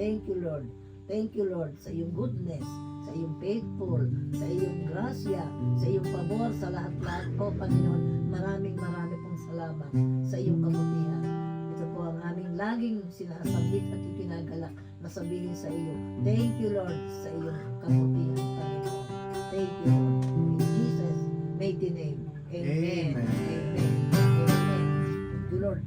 Thank you, Lord. Thank you, Lord, sa iyong goodness, sa iyong faithful, sa iyong grasya, sa iyong pabor, sa lahat-lahat po, Panginoon. Maraming pong salamat sa iyong kabutihan. Ito po ang aming laging sinasabit at ikinagalak na sabihin sa iyo. Thank you, Lord, sa iyong kabutihan, Panginoon. Thank you, Lord. In Jesus' mighty name. Amen. Amen. Amen. Amen. Thank you, Lord.